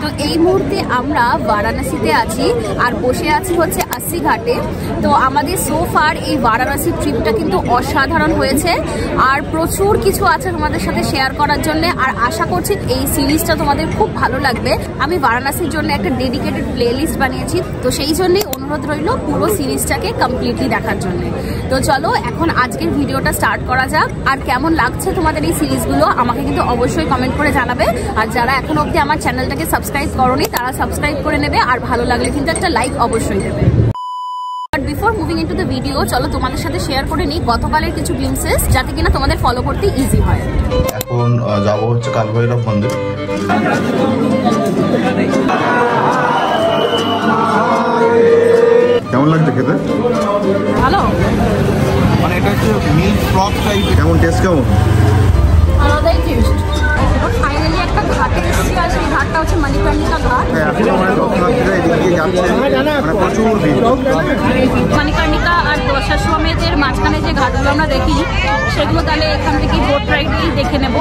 তো এই মুহূর্তে আমরা বারাণসীতে আছি আর বসে আছি হচ্ছে अस्सी ঘাটে। তো আমাদের সো ফার এই বারাণসী ট্রিপটা কিন্তু অসাধারণ হয়েছে আর প্রচুর কিছু আছে তোমাদের সাথে শেয়ার করার জন্য। আর আশা করছি এই সিরিজটা তোমাদের খুব ভালো লাগবে। আমি বারাণসীর জন্য একটা ডেডিকেটেড প্লেলিস্ট বানিয়েছি, তো সেই জন্যই অনুরোধ রইল পুরো সিরিজটাকে কমপ্লিটলি দেখার জন্য। তো চলো এখন আজকের ভিডিওটা স্টার্ট করা যাক। আর কেমন লাগছে তোমাদের এই সিরিজগুলো আমাকে কিন্তু অবশ্যই কমেন্ট করে জানাবে। আর যারা এখনো অবধি আমার চ্যানেলটাকে সাবস্ক্রাইব করোনি তারা সাবস্ক্রাইব করে নেবে, আর ভালো লাগলে কিন্তু একটা লাইক অবশ্যই দেবে। But before moving into the video, চলো তোমাদের সাথে শেয়ার করে নিই গতকালের কিছু গ্লিমসেস, যাতে কিনা তোমাদের ফলো করতে ইজি হয়। এখন যাবো হচ্ছে কালভৈরব মন্দির। কেমন লাগছে খেতে? ভালো, মানে এটা হচ্ছে মিল্ক ফ্রক টাইপ। কেমন টেস্ট? কেমন? আলাদাই টেস্ট। ফাইনালি একটা ঘাটে এসেছি, আর সেই ঘাটটা হচ্ছে মণিকর্ণিকা ঘাট। মণিকর্ণিকা আর দশাশ্বমেধের মাঝখানে যে ঘাটগুলো আমরা দেখি সেগুলো তাহলে এখান থেকে বোট রাইডেই দেখে নেব।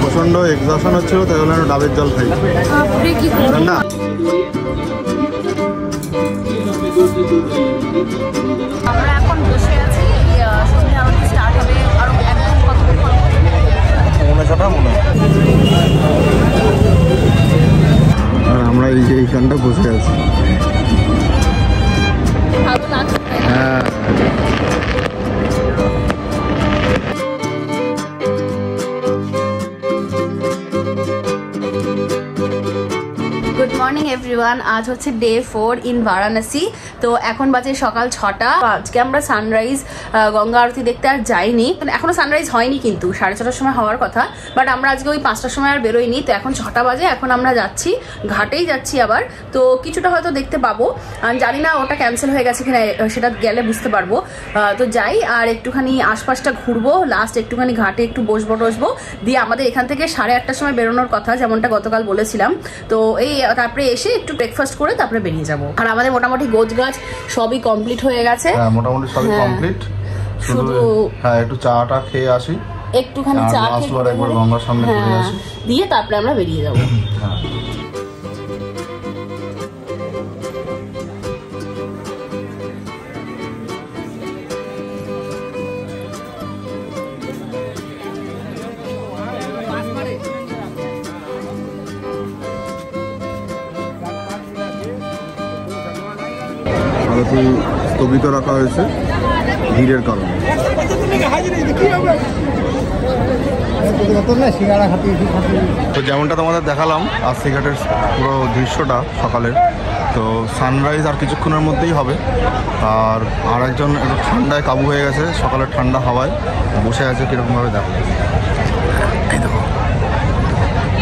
প্রচন্ড এক্সশন হচ্ছিল, তাই জন্য ডাবের জল খাই না। আমরা এখন বসে আছি, সন্ধ্যা আরতি স্টার্ট হবে আরো একদম কতক্ষণ আর আমরা এইখানটা বসে আছি। ভালো লাগছে। হ্যাঁ, গুড মর্নিং এভরিওয়ান। আজ হচ্ছে ডে 4 ইন বারাণসী। তো এখন বাজে সকাল 6টা। আজকে আমরা সানরাইজ গঙ্গা আরতি দেখতে আর যাইনি, এখনো সানরাইজ হয়নি, কিন্তু 6:30টার সময় হওয়ার কথা। বাট আমরা আজকে ওই 5টার সময় আর বেরোইনি, তো এখন 6টা বাজে। এখন আমরা যাচ্ছি, ঘাটেই যাচ্ছি আবার। তো কিছুটা হয়তো দেখতে পাবো, জানি না ওটা ক্যান্সেল হয়ে গেছে কিনা, সেটা গেলে বুঝতে পারবো। তো যাই আর একটুখানি আশপাশটা ঘুরবো, লাস্ট একটুখানি ঘাটে একটু বসবো দিয়ে আমাদের এখান থেকে 8:30টার সময় বেরোনোর কথা, যেমনটা গতকাল বলেছিলাম। তো এই তারপরে এসে একটু ব্রেকফাস্ট করে তারপরে বেরিয়ে যাবো। আর আমাদের মোটামুটি গোছগাছ সবই কমপ্লিট হয়ে গেছে। হ্যাঁ, মোটামুটি সবই কমপ্লিট। শুধু হ্যাঁ একটু চাটা খেয়ে আসি, একটুখানি চা খেয়ে একবার গঙ্গার সামনে ঘুরে আসি, দিয়ে তারপরে আমরা বেরিয়ে যাবো। হ্যাঁ। আরতি স্থগিত রাখা হয়েছে ভিড়ের কারণে। তো যেমনটা তোমাদের দেখালাম अस्सी ঘাটের পুরো দৃশ্যটা সকালের, তো সানরাইজ আর কিছুক্ষণের মধ্যেই হবে। আর একজন একটু ঠান্ডায় কাবু হয়ে গেছে, সকালের ঠান্ডা হাওয়ায় বসে আছে কীরকমভাবে দেখো। এই দেখো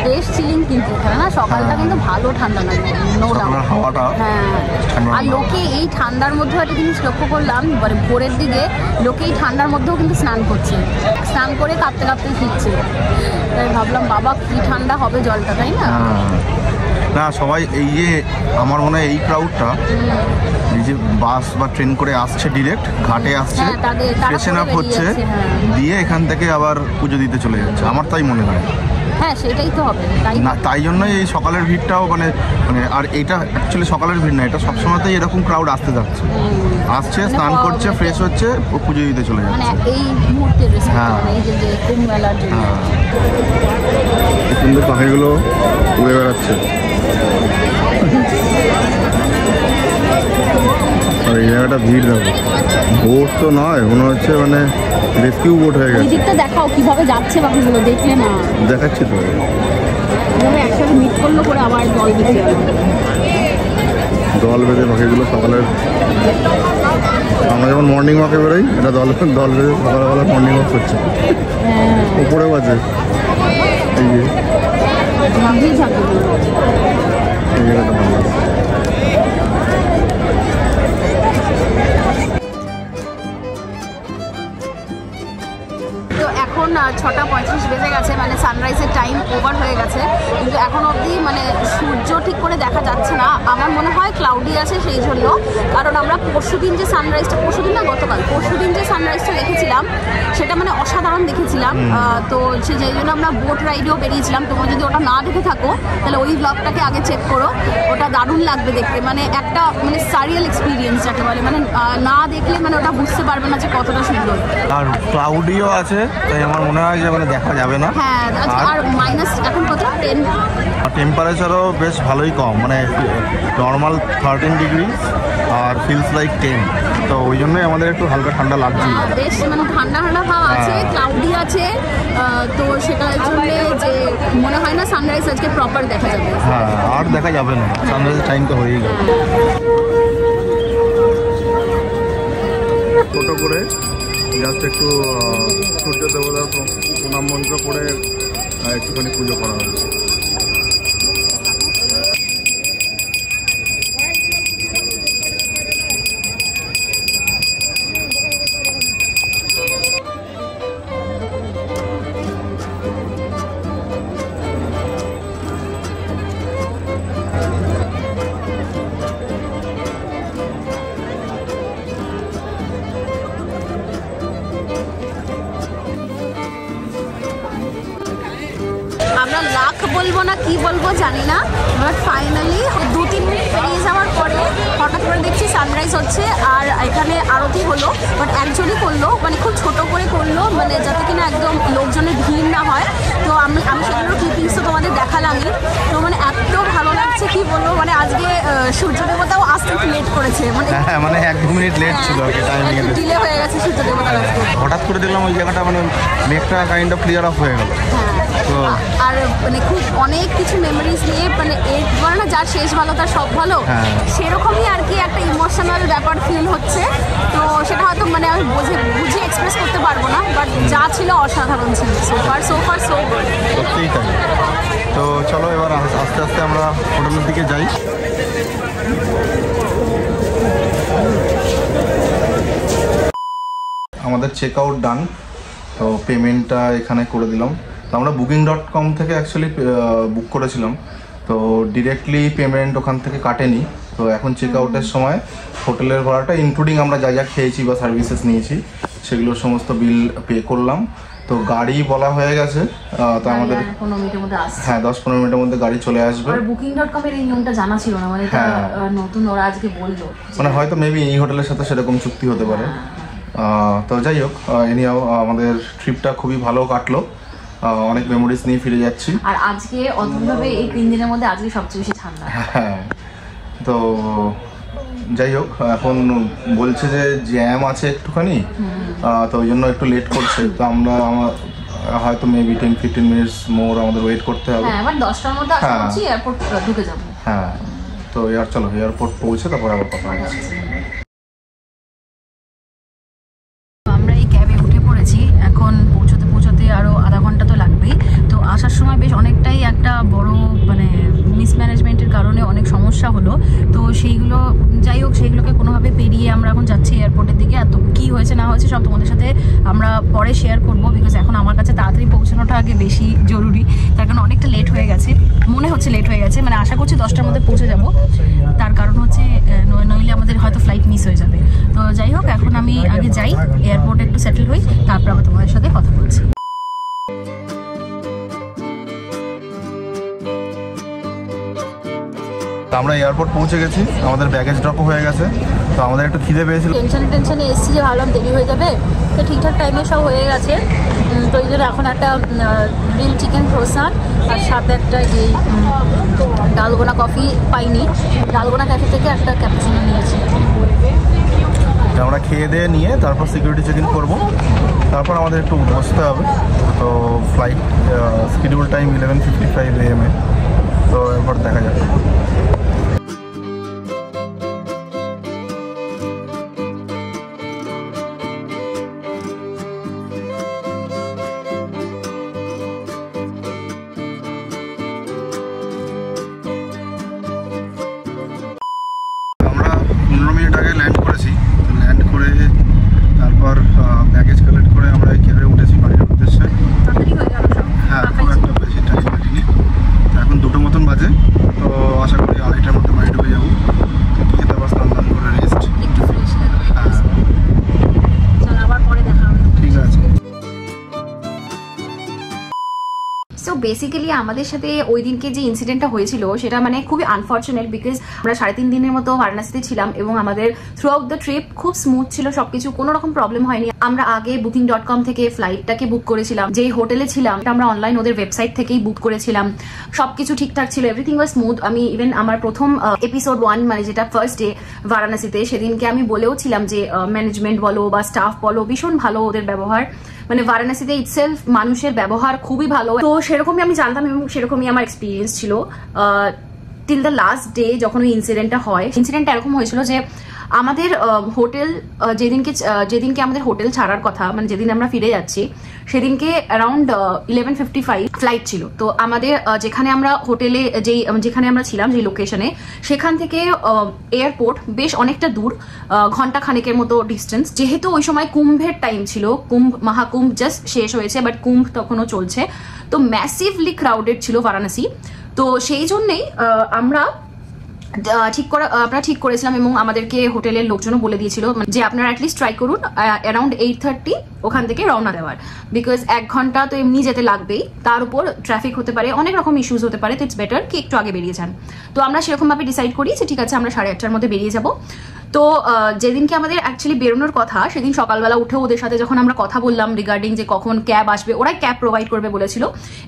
বেশ চিলিং, কিন্তু না সকালটা কিন্তু ভালো ঠান্ডা লাগে, নো ডাউট হাওয়াটা। হ্যাঁ, আর লোকে এই ঠান্ডার মধ্যেও একটা জিনিস লক্ষ্য করলাম, মানে ভোরের দিকে লোকে এই ঠান্ডার মধ্যেও কিন্তু স্নান করছে, স্নান করে কাঁপতে কাঁপতে ফিরছে। তাই ভাবলাম বাবা কি ঠান্ডা হবে জলটা, তাই না? না সবাই এই যে আমার মনে হয় এই ক্রাউডটা এই যে বাস বা ট্রেন করে আসছে, ডিরেক্ট ঘাটে আসছে, ফ্রেশন আপ হচ্ছে, দিয়ে এখান থেকে আবার পুজো দিতে চলে যাচ্ছে, আমার তাই মনে হয়। হ্যাঁ সেটাই তো হবে, তাই জন্যই এই সকালের ভিড়টাও মানে আর এটা অ্যাকচুয়ালি সকালের ভিড় না, এটা সবসময়তেই এরকম ক্রাউড আসতে যাচ্ছে, আসছে স্নান করছে, ফ্রেশ হচ্ছে, পুজো দিতে চলে যাচ্ছে। এই মুহূর্তে কুম্ভ মেলার জন্য সুন্দর পাখিগুলো উড়ে বেড়াচ্ছে। আর এই জায়গাটা ভিড় দেখো, বোট তো নয়, মনে হচ্ছে মানে রেস্কিউ বোট হয়ে গেছে। দিকটা দেখাও কিভাবে যাচ্ছে পাখিগুলো, দেখলে না? দেখাচ্ছি তো, একসাথে মিট করলো করে আবার জল বেঁধে দল বেঁধে পাখিগুলো সকালের, আমরা যখন মর্নিং ওয়াকে বেরোই এটা দল বেঁধে সকালবেলা মর্নিং ওয়াক করছে। উপরেও আছে এই যে, এই জায়গাটা ভালো লাগছে। তো এখন 6:35 বেজে গেছে, মানে সানরাইজের টাইম ওভার হয়ে গেছে, কিন্তু এখন অবধি মানে সূর্য ঠিক করে দেখা যাচ্ছে না। আমার মনে হয় ক্লাউডি আছে সেই জন্য, কারণ আমরা পরশুদিন যে সানরাইজটা, পরশুদিন না গতকাল, পরশুদিন যে সানরাইজটা দেখেছিলাম সেটা মানে অসাধারণ দেখেছিলাম। তো সেই জন্য আমরা বোট রাইডেও বেরিয়েছিলাম। তোমরা যদি ওটা না দেখে থাকো তাহলে ওই ব্লগটাকে আগে চেক করো, ওটা দারুণ লাগবে দেখতে। মানে একটা মানে সারিয়াল এক্সপিরিয়েন্স যাকে বলে, মানে না দেখলে মানে ওটা বুঝতে পারবে না যে কতটা সুন্দর। আর ক্লাউডিও আছে, তাই আমার মনে হয় যে মানে দেখা যাবে না। হ্যাঁ, আর মাইনাস এখন কত 10, টেম্পারেচারও বেশ ভালোই কম, মানে নর্মাল 13 ডিগ্রি আর ফিলস লাইক 10, তো ওই জন্যই আমাদের একটু হালকা ঠান্ডা লাগছে। বেশ মানে ঠান্ডা ঠান্ডা ভাব আছে, ক্লাউডি আছে, তো সেটার জন্য যে মনে হয় না সানরাইজ আজকে প্রপার দেখা যাবে। হ্যাঁ, আর দেখা যাবে না, সানরাইজের টাইম তো হয়েই গেল। ছোটো করে জাস্ট একটু সূর্য দেবতার প্রণাম মন্ত্র করে একটুখানি পুজো করা হয়েছে। আমরা লাখ বলবো না কি বলবো জানি না, বাট ফাইনালি 2-3 মিনিট পেরিয়ে যাওয়ার পরে হঠাৎ করে দেখছি সানরাইজ হচ্ছে, আর এখানে আরতি হলো, বাট একজনই করলো, মানে খুব ছোট করে করলো, মানে যাতে কিনা একদম লোকজনের ভিড় না হয়। তো আমি সেগুলো ক্লিপিংস তো তোমাদের দেখালামই। তো মানে এত ভালো লাগছে কি বলবো, মানে আজকে সূর্য দেবতাও আসতে একটু লেট করেছে, মানে 1-2 মিনিট লেট ছিল আর কি, টাইমিং এ ডিলে হয়ে গেছে সূর্য দেবতার আজকে। হঠাৎ করে দেখলাম ওই জায়গাটা মানে মেঘটা কাইন্ড অফ ক্লিয়ার অফ হয়ে গেল। আর মানে খুব অনেক কিছু মেমোরিজ নিয়ে, মানে এর বলে না যার শেষ ভালো তার সব ভালো, সেরকমই আর কি একটা ইমোশনাল ব্যাপার ফিল হচ্ছে। তো সেটা হয়তো মানে আমি বুঝে এক্সপ্রেস করতে পারবো না, বাট যা ছিল অসাধারণ ছিল। So far so good. সত্যিই তাই। তো চলো এবার আস্তে আস্তে আমরা হোটেলের দিকে যাই। আমাদের চেক আউট ডান, তো পেমেন্টটা এখানে করে দিলাম। তো আমরা booking.com থেকে অ্যাকচুয়ালি বুক করেছিলাম, তো ডিরেক্টলি পেমেন্ট ওখান থেকে কাটেনি। তো এখন চেক আউটের সময় হোটেলের ভাড়াটা ইনক্লুডিং আমরা যা যা খেয়েছি বা সার্ভিসেস নিয়েছি সেগুলোর সমস্ত বিল পে করলাম। তো গাড়ি বলা হয়ে গেছে, তো আমাদের 15 মিনিটের মধ্যে আসছে। হ্যাঁ, 10-15 মিনিটের মধ্যে গাড়ি চলে আসবে। আর booking.com এর এই নিয়মটা জানা ছিল না, মানে এটা নতুন ওরা আজকে বললো, মানে হয়তো মেবি এই হোটেলের সাথে সেরকম চুক্তি হতে পারে। তো যাই হোক, এনিহাও আমাদের ট্রিপটা খুবই ভালো কাটলো, অনেক মেমোরিজ নিয়ে ফিরে যাচ্ছি। আর আজকে অদ্ভুতভাবে এই 3 দিনের মধ্যে আজকে সবচেয়ে বেশি ঠান্ডা। হ্যাঁ, তো যাই হোক, এখন বলছে যে জ্যাম আছে একটুখানি, তো ওই জন্য একটু লেট করছে। তো আমার হয়তো মেবি 10-15 মিনিটস মোর আমাদের ওয়েট করতে হবে। হ্যাঁ, আবার 10টার মধ্যে আসছি, এয়ারপোর্ট ঢুকে যাবো। হ্যাঁ, তো চলো এয়ারপোর্ট পৌঁছে তারপর আবার কথা হচ্ছে। আমরা এই ক্যাবে উঠে পড়েছি, এখন পৌঁছতে আরও আধা ঘন্টা তো লাগবেই। তো আসার সময় বেশ অনেকটাই একটা বড় মানে মিসম্যানেজমেন্টের কারণে অনেক সমস্যা হলো। তো সেইগুলো যাই হোক, সেইগুলোকে কোনোভাবে পেরিয়ে আমরা এখন যাচ্ছি এয়ারপোর্টের দিকে। আর তো কী হয়েছে না হয়েছে সব তোমাদের সাথে আমরা পরে শেয়ার করবো, বিকজ এখন আমার কাছে তাড়াতাড়ি পৌঁছানোটা আগে বেশি জরুরি। তার কারণ অনেকটা লেট হয়ে গেছে, মনে হচ্ছে লেট হয়ে গেছে, মানে আশা করছি 10টার মধ্যে পৌঁছে যাব। তার কারণ হচ্ছে নইলে আমাদের হয়তো ফ্লাইট মিস হয়ে যাবে। তো যাই হোক, এখন আমি আগে যাই এয়ারপোর্টে, একটু সেটেল হই, তারপর আবার তোমাদের সাথে কথা বলছি। আমরা এয়ারপোর্ট পৌঁছে গেছি, আমাদের ব্যাগেজ ড্রপও হয়ে গেছে। তো আমাদের একটু খিদে পেয়েছিল, টেনশনে এসেছি যে ভাবলাম দেরি হয়ে যাবে, তো ঠিকঠাক টাইমে সব হয়ে গেছে। তো এই জন্য এখন একটা গ্রিল চিকেন ক্রোসান আর সাথে একটা এই ডালগোনা কফি পাইনি, ডালগোনা ক্যাফে থেকে একটা ক্যাপুচিনো নিয়েছি। আমরা খেয়ে দিয়ে নিয়ে তারপর সিকিউরিটি চেক ইন করবো, তারপর আমাদের একটু বসতে হবে। তো ফ্লাইট শিডিউল টাইম 11:55 AM, তো এরপর দেখা যাবে। আমরা 15 মিনিট আগে ল্যান্ড করেছি, ল্যান্ড করে তারপর ব্যাগেজ কালেক্ট করে আমরা এই ক্যাবে উঠেছি। সো বেসিক্যালি আমাদের সাথে ওই দিনকে যে ইনসিডেন্টটা হয়েছিল সেটা মানে খুবই আনফর্চুনেট, বিকজ আমরা 3.5 দিনের মতো বারাণসীতে ছিলাম এবং আমাদের থ্রু আউট দ্য ট্রিপ খুব স্মুথ ছিল, সবকিছু কোনো রকম প্রবলেম হয়নি। আমরা আগে booking.com থেকে ফ্লাইটটাকে বুক করেছিলাম, যে হোটেলে ছিলাম আমরা অনলাইন ওদের ওয়েবসাইট থেকেই বুক করেছিলাম, সবকিছু ঠিকঠাক ছিল, এভরিথিং ওয়াজ স্মুথ। আমি ইভেন আমার প্রথম এপিসোড 1 মানে যেটা ফার্স্ট ডে বারাণসীতে, সেদিনকে আমি বলেও ছিলাম যে ম্যানেজমেন্ট বলো বা স্টাফ বলো ভীষণ ভালো ওদের ব্যবহার, মানে বারাণসীতে ইটসেলফ মানুষের ব্যবহার খুবই ভালো। তো সেরকমই আমি জানতাম এবং সেরকমই আমার এক্সপিরিয়েন্স ছিল টিল দ্য লাস্ট ডে যখন ওই ইনসিডেন্টটা হয়। ইনসিডেন্টটা এরকম হয়েছিল যে আমাদের হোটেল যেদিনকে আমাদের হোটেল ছাড়ার কথা, মানে যেদিন আমরা ফিরে যাচ্ছি সেদিনকে অ্যারাউন্ড 11:55 ফ্লাইট ছিল। তো আমাদের যেখানে আমরা হোটেলে যেখানে আমরা ছিলাম যে লোকেশনে, সেখান থেকে এয়ারপোর্ট বেশ অনেকটা দূর, ঘন্টা খানেকের মতো ডিস্টেন্স। যেহেতু ওই সময় কুম্ভের টাইম ছিল, মহাকুম্ভ জাস্ট শেষ হয়েছে, বাট কুম্ভ তখনও চলছে, তো ম্যাসিভলি ক্রাউডেড ছিল বারাণসী। তো সেই জন্যেই আমরা ঠিক করেছিলাম এবং আমাদেরকে হোটেলের লোকজনও বলে দিয়েছিল যে আপনারা অ্যাটলিস্ট ট্রাই করুন অ্যারাউন্ড 8:30 ওখান থেকে রওনা দেওয়ার, বিকজ 1 ঘন্টা তো এমনি যেতে লাগবেই, তার উপর ট্রাফিক হতে পারে, অনেক রকম ইস্যুস হতে পারে, তো ইটস বেটার কি একটু আগে বেরিয়ে যান। তো আমরা সেরকমভাবে ডিসাইড করি যে ঠিক আছে আমরা 8:30টার মধ্যে বেরিয়ে যাব। তো যেদিনকে আমাদের অ্যাকচুয়ালি বেরোনোর কথা, সেদিন সকালবেলা উঠে ওদের সাথে যখন আমরা কথা বললাম রিগার্ডিং যে কখন ক্যাব আসবে, ওরাই ক্যাব প্রোভাইড করবে বলেছিল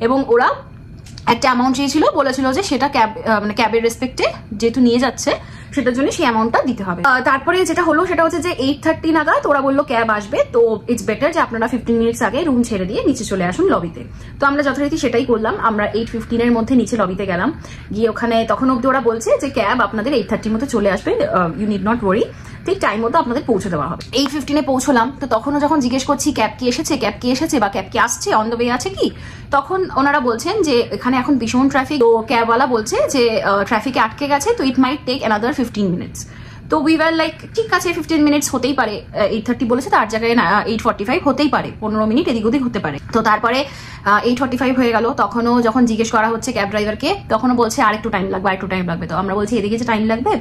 এবং ওরা একটা অ্যামাউন্ট চেয়েছিল, বলেছিল যে সেটা মানে ক্যাবের রেসপেক্টে যেহেতু নিয়ে যাচ্ছে সেটার জন্য সেই অ্যামাউন্টটা দিতে হবে। তারপরে যেটা হলো সেটা হচ্ছে যে 8:30 নাগাদ ওরা বললো ক্যাব আসবে, তো ইটস বেটার যে আপনারা 15 মিনিটস আগে রুম ছেড়ে দিয়ে নিচে চলে আসুন লবিতে। তো আমরা যথারীতি সেটাই করলাম, আমরা 8:15 এর মধ্যে নিচে লবিতে গেলাম, গিয়ে ওখানে তখন অব্দি ওরা বলছে যে ক্যাব আপনাদের 8:30 মতো চলে আসবে, ইউ নিড নট ওয়ারি, ঠিক টাইম মতো আপনাদের পৌঁছে দেওয়া হবে। 8:15 পৌঁছলাম, তো তখনও যখন জিজ্ঞেস করছি ক্যাব কি এসেছে বা ক্যাব কি আসছে, অন দ্য ওয়ে আছে কি, তখন ওনারা বলছেন যে এখানে এখন ভীষণ ট্রাফিক, তো ক্যাবওয়ালা বলছে যে ট্রাফিকে আটকে গেছে, তো ইট মাইট টেক অ্যানাদার 15 মিনিটস। তো উই ওয়ার লাইক ঠিক আছে 15 মিনিটস হতেই পারে, 8:30 বলেছে তার জায়গায় 8:45 হতেই পারে, 15 মিনিট এদিক ওদিক হতে পারে। তো তারপরে 8:45 হয়ে গেল, তখনও যখন জিজ্ঞেস করা হচ্ছে ক্যাব ড্রাইভারকে, তখনও বলছে আরেকটু টাইম লাগবে। তো আমরা বলছি এদিকে যে টাইম লাগবে,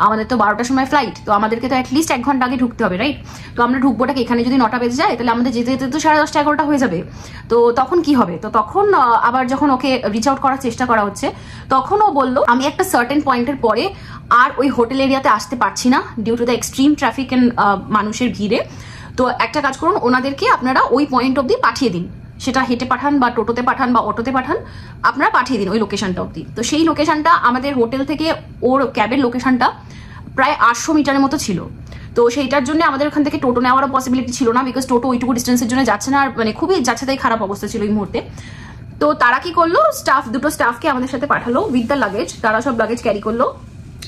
আমাদের তো 12টার সময় ফ্লাইট, তো আমাদেরকে তো অ্যাটলিস্ট 1 ঘন্টা আগে ঢুকতে হবে, রাইট? তো আমরা ঢুকবোটাকে এখানে যদি 9টা বেজে যায়, তাহলে আমাদের যেতে যেতে তো 10:30 11টা হয়ে যাবে, তো তখন কি হবে? তো তখন আবার যখন ওকে রিচ আউট করার চেষ্টা করা হচ্ছে, তখন ও বললো আমি একটা সার্টেন পয়েন্টের পরে আর ওই হোটেল এরিয়াতে আসতে পারছি না due to the extreme traffic and মানুষের ভিড়ে। তো একটা কাজ করুন, ওনাদেরকে আপনারা ওই পয়েন্ট অব্দি পাঠিয়ে দিন, সেটা হেঁটে পাঠান বা টোটোতে পাঠান বা অটোতে পাঠান, আপনারা পাঠিয়ে দিন ওই লোকেশনটা অব্দি। তো সেই লোকেশনটা আমাদের হোটেল থেকে ওর ক্যাবের লোকেশনটা প্রায় 800 মিটারের মতো ছিল। তো সেইটার জন্য আমাদের ওখান থেকে টোটো নেওয়ারও পসিবিলিটি ছিল না, বিকজ টোটো ওইটুকু ডিস্টেন্সের জন্য যাচ্ছে না, আর মানে খুবই যাচ্ছে তাই খারাপ অবস্থা ছিল এই মুহূর্তে। তো তারা কি করলো, দুটো স্টাফকে আমাদের সাথে পাঠালো উইথ দ্য লাগেজ, তারা সব লাগেজ ক্যারি করলো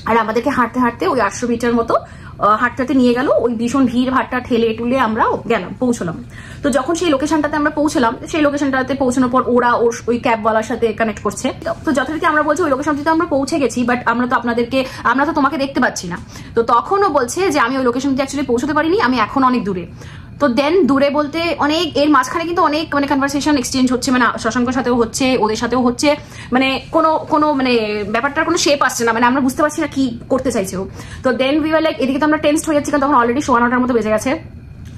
আর আমাদেরকে হাঁটতে হাঁটতে ওই 800 মিটার মতো হাঁটতে নিয়ে গেল, ওই ভীষণ ভিড় ভাট্টা ঠেলে টুলে আমরা পৌঁছলাম। তো যখন সেই লোকেশনটাতে আমরা পৌঁছলাম, সেই লোকেশনটাতে পৌঁছানোর পর ওরা ওই ক্যাবওয়ালার সাথে কানেক্ট করছে। তো যথারীতি আমরা বলছি ওই লোকেশনটিতে আমরা পৌঁছে গেছি, বাট আমরা তো তোমাকে দেখতে পাচ্ছি না। তো তখনও বলছে যে আমি ওই লোকেশনটি অ্যাকচুয়ালি পৌঁছতে পারিনি, আমি এখন অনেক দূরে। তো দেন দূরে বলতে অনেক, এর মাঝখানে কিন্তু অনেক মানে কনভারসেশন এক্সচেঞ্জ হচ্ছে, মানে শশাঙ্কর সাথেও হচ্ছে, ওদের সাথেও হচ্ছে, মানে কোনো মানে ব্যাপারটার কোনো শেপ আসছে না, মানে আমরা বুঝতে পারছি না কি করতে চাইছে ও। তো দেন উই ওয়ার লাইক, এদিকে তো আমরা টেন্সড হয়ে যাচ্ছি কারণ তখন অলরেডি 9:15 মতো বেজে গেছে।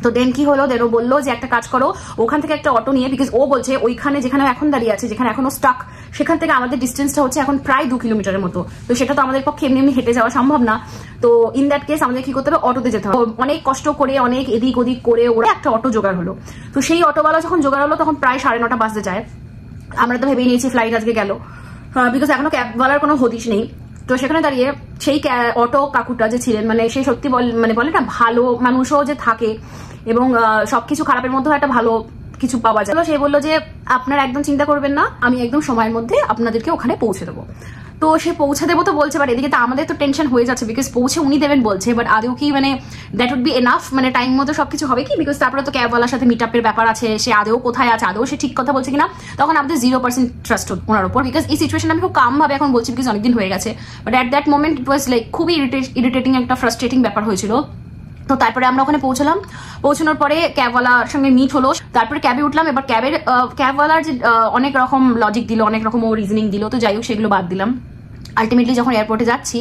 তো দেন কি হলো, দেন ও বললো যে একটা কাজ করো, ওখান থেকে একটা অটো নিয়ে, বিকজ ও বলছে ওইখানে যেখানে এখন দাঁড়িয়ে আছে, যেখানে এখনো স্টাক, সেখান থেকে আমাদের ডিস্টেন্সটা হচ্ছে এখন প্রায় 2 কিলোমিটারের মতো। তো সেটা তো আমাদের পক্ষে এমনি হেঁটে যাওয়া সম্ভব না। তো ইন দ্যাট কেস আমাদের কি করতে হবে, অটোতে যেতে হবে। অনেক কষ্ট করে, অনেক এদিক ওদিক করে ওরা একটা অটো জোগাড় হলো। তো সেই অটোওয়ালা যখন জোগাড় হলো তখন প্রায় 9:30 বাজতে যায়। আমরা তো ভেবেই নিয়েছি ফ্লাইট আজকে গেল, বিকজ এখনো ক্যাবওয়ালার কোনো হদিশ নেই। তো সেখানে দাঁড়িয়ে সেই অটো কাকুটা যে ছিলেন, মানে সেই সত্যি বলে না, ভালো মানুষও যে থাকে এবং সবকিছু খারাপের মধ্যেও একটা ভালো কিছু পাওয়া যায়। সে বললো যে আপনারা একদম চিন্তা করবেন না, আমি একদম সময়ের মধ্যে আপনাদেরকে ওখানে পৌঁছে দেবো। তো সে পৌঁছে দেবো তো বলছে, বাট এদিকে তো আমাদের তো টেনশন হয়ে যাচ্ছে, বিকজ পৌঁছে উনি দেবেন বলছে, বাট আদৌ কি মানে দ্যাট উড বি এনাফ, মানে টাইম মতো সবকিছু হবে কি? বিকজ তারপরে তো ক্যাবওয়ালার সাথে মিট আপের ব্যাপার আছে, সে আদৌ কোথায় আছে, আদৌ সে ঠিক কথা বলছে কিনা, তখন আমাদের 0% ট্রাস্ট ওনার উপর। বিকজ এই সিচুয়েশন আমি খুব কাম ভাবে এখন বলছি, বিকজ অনেকদিন হয়ে গেছে, but at that moment it was like খুবই ইরিটেটিং একটা ফ্রাস্ট্রেটিং ব্যাপার হয়েছিল। তো তারপরে আমরা ওখানে পৌঁছানোর পরে ক্যাবওয়ালার সঙ্গে মিট হলো, তারপরে ক্যাবে উঠলাম। এবার ক্যাবওয়ালার যে অনেক রকম লজিক দিল, অনেক রকম ও রিজনিং দিল, তো যাই হোক সেগুলো বাদ দিলাম। আলটিমেটলি যখন এয়ারপোর্টে যাচ্ছি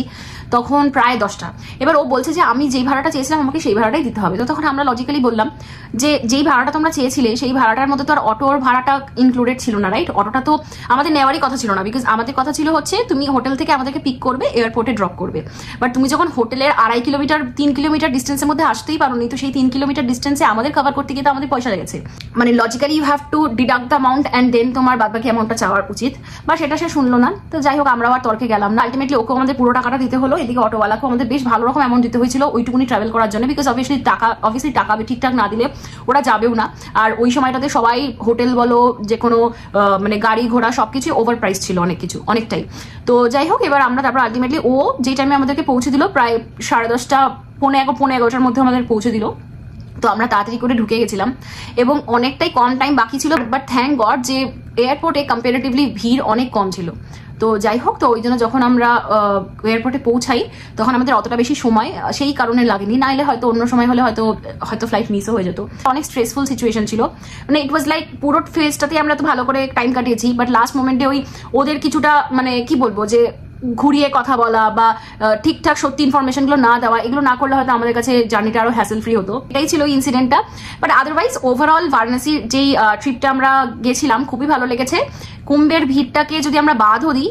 তখন প্রায় 10টা। এবার ও বলছে যে আমি যেই ভাড়াটা চেয়েছিলাম আমাকে সেই ভাড়াটাই দিতে হবে। তো তখন আমরা লজিক্যালি বললাম যে যেই ভাড়াটা তোমরা চেয়েছিলে সেই ভাড়াটার মধ্যে তো আর অটোর ভাড়াটা ইনক্লুডেড ছিল না, রাইট? অটোটা তো আমাদের নেওয়ারই কথা ছিল না, বিকজ আমাদের কথা ছিল হচ্ছে তুমি হোটেল থেকে আমাদেরকে পিক করবে, এয়ারপোর্টে ড্রপ করবে। বাট তুমি যখন হোটেলের 2.5 কিলোমিটার 3 কিলোমিটার ডিস্টেন্সের মধ্যে আসতেই পারোনি, তো সেই 3 কিলোমিটার ডিস্টেন্সে আমাদের কভার করতে গিয়ে তো আমাদের পয়সা লেগেছে। মানে logically you have to deduct the amount and then তোমার বাদবাকি অ্যামাউন্টটা চাওয়ার উচিত, বা সেটা সে শুনলো না। তো যাই হোক, আমরা আর তর্কে গেলাম না। আলটিমেটলি ওকে আমাদের পুরো টাকাটা দিতে হলো, এদিকে অটোওয়ালাকেও আমাদের বেশ ভালো রকম অ্যামাউন্ট দিতে হয়েছিল ওইটুকুনি ট্রাভেল করার জন্য, বিকজ অবভিয়াসলি টাকা ঠিকঠাক না দিলে ওরা যাবেও না। আর ওই সময়টাতে সবাই হোটেল বলো যে কোনো মানে গাড়ি ঘোড়া সবকিছু ওভার প্রাইস ছিল, অনেকটাই। তো যাই হোক, এবার আমরা তারপর আলটিমেটলি ও যে টাইমে আমাদেরকে পৌঁছে দিল প্রায় 10:30 পৌনে 11টার মধ্যে আমাদের পৌঁছে দিল। তো আমরা তাড়াতাড়ি করে ঢুকে গেছিলাম এবং অনেকটাই কম টাইম বাকি ছিল, বাট থ্যাংক গড যে এয়ারপোর্টে কম্পারেটিভলি ভিড় অনেক কম ছিল। তো যাই হোক, তো ওই জন্য যখন আমরা এয়ারপোর্টে পৌঁছাই তখন আমাদের অতটা বেশি সময় সেই কারণে লাগেনি, নাইলে হয়তো অন্য সময় হলে হয়তো ফ্লাইট মিসও হয়ে যেত। অনেক স্ট্রেসফুল সিচুয়েশন ছিল, মানে ইট ওয়াজ লাইক পুরো ফেজটাতে আমরা তো ভালো করে টাইম কাটিয়েছি, বাট লাস্ট মোমেন্টে ওই ওদের কিছুটা মানে কি বলবো যে ঘুরিয়ে কথা বলা বা ঠিকঠাক সত্যি ইনফরমেশনগুলো না দেওয়া, এগুলো না করলে হয়তো আমাদের কাছে জার্নিটা আরো হ্যাসেল ফ্রি হতো। এটাই ছিল ইনসিডেন্টটা। বাট আদারওয়াইজ ওভারঅল বারাণসীর যেই ট্রিপটা আমরা গেছিলাম খুবই ভালো লেগেছে। কুম্ভের ভিড়টাকে যদি আমরা বাদও দিই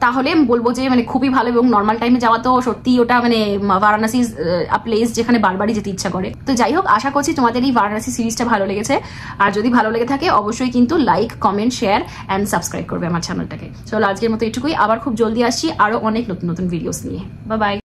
তাহলে বলবো যে মানে খুবই ভালো, এবং নর্মাল টাইমে যাওয়া তো সত্যি ওটা মানে বারাণসী প্লেস যেখানে বারবারই যেতে ইচ্ছা করে। তো যাই হোক, আশা করছি তোমাদের এই বারাণসী সিরিজটা ভালো লেগেছে, আর যদি ভালো লেগে থাকে অবশ্যই কিন্তু like, comment, share and subscribe করবে আমার চ্যানেলটাকে। চলো আজকের মতো এটুকুই, আবার খুব জলদি আসছি আরো অনেক নতুন নতুন ভিডিওস নিয়ে। Bye bye.